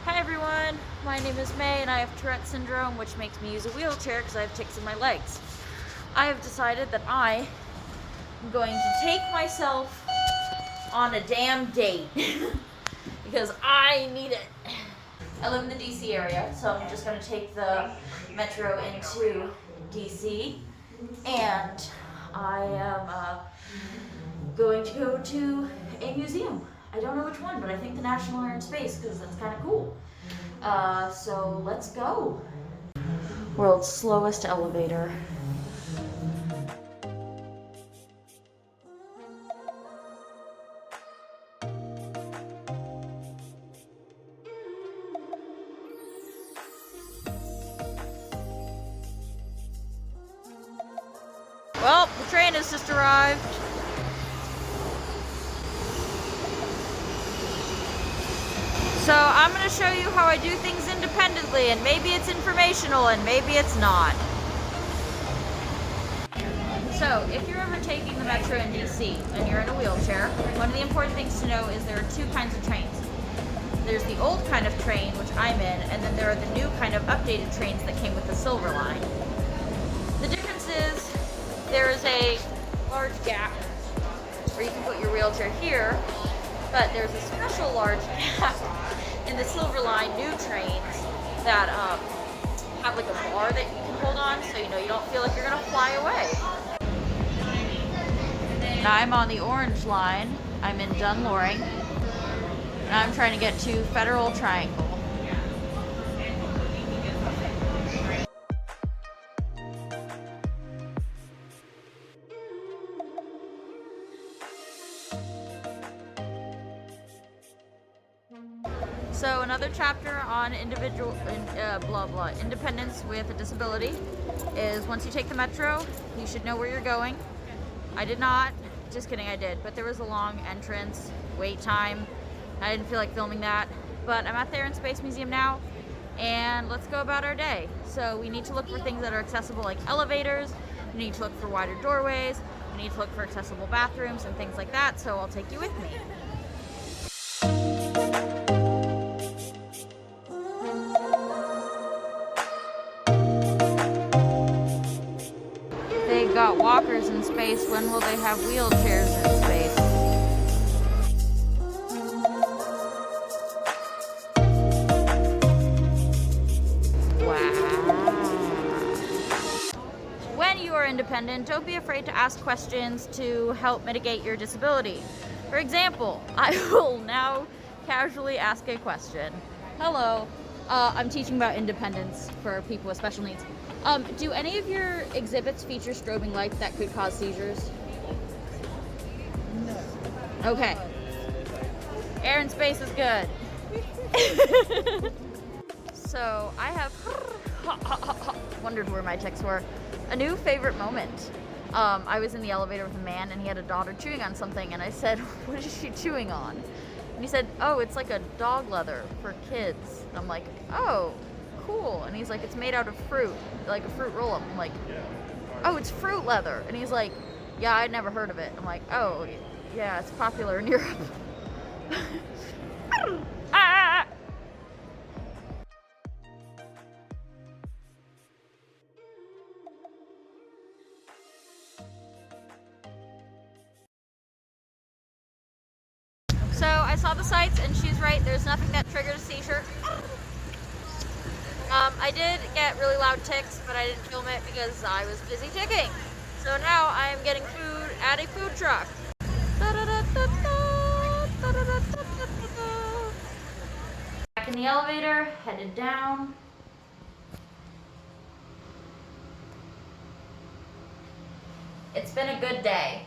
Hi everyone, my name is May and I have Tourette syndrome, which makes me use a wheelchair because I have tics in my legs. I have decided that I am going to take myself on a damn date because I need it. I live in the DC area, so I'm just going to take the metro into DC, and I am going to go to a museum. I don't know which one, but I think the National Air and Space because that's kind of cool. So let's go. World's slowest elevator. Well, the train has just arrived. So I'm going to show you how I do things independently, and maybe it's informational and maybe it's not. So if you're ever taking the metro in DC and you're in a wheelchair, one of the important things to know is there are two kinds of trains. There's the old kind of train, which I'm in, and then there are the new kind of updated trains that came with the Silver Line. The difference is there is a large gap where you can put your wheelchair here, but there's a special large gap in the Silver Line new trains that have like a bar that you can hold on, so you don't feel like you're gonna fly away. Now I'm on the Orange Line. I'm in Dunloring, and I'm trying to get to Federal Triangle. So another chapter on independence with a disability is once you take the metro, you should know where you're going. I did not. Just kidding, I did. But there was a long entrance, wait time. I didn't feel like filming that. But I'm at the Air and Space Museum now, and let's go about our day. So we need to look for things that are accessible, like elevators. We need to look for wider doorways. We need to look for accessible bathrooms and things like that. So I'll take you with me. They got walkers in space. When will they have wheelchairs in space? Wow. When you are independent, don't be afraid to ask questions to help mitigate your disability. For example, I will now casually ask a question. Hello, I'm teaching about independence for people with special needs. Do any of your exhibits feature strobing lights that could cause seizures? No. Okay. Air and space is good. So I have wondered where my tics were. A new favorite moment. I was in the elevator with a man and he had a daughter chewing on something, and I said, "What is she chewing on?" And he said, "Oh, it's like a dog leather for kids." And I'm like, "Oh, cool." And he's like, "It's made out of fruit, like a fruit roll-up." I'm like, "Oh, it's fruit leather." And he's like, "Yeah, I'd never heard of it." I'm like, "Oh, yeah, it's popular in Europe." Ah! So I saw the sights, and she's right. There's nothing that triggers a seizure. I did get really loud tics, but I didn't film it because I was busy ticking. So now I am getting food at a food truck. Back in the elevator, headed down. It's been a good day.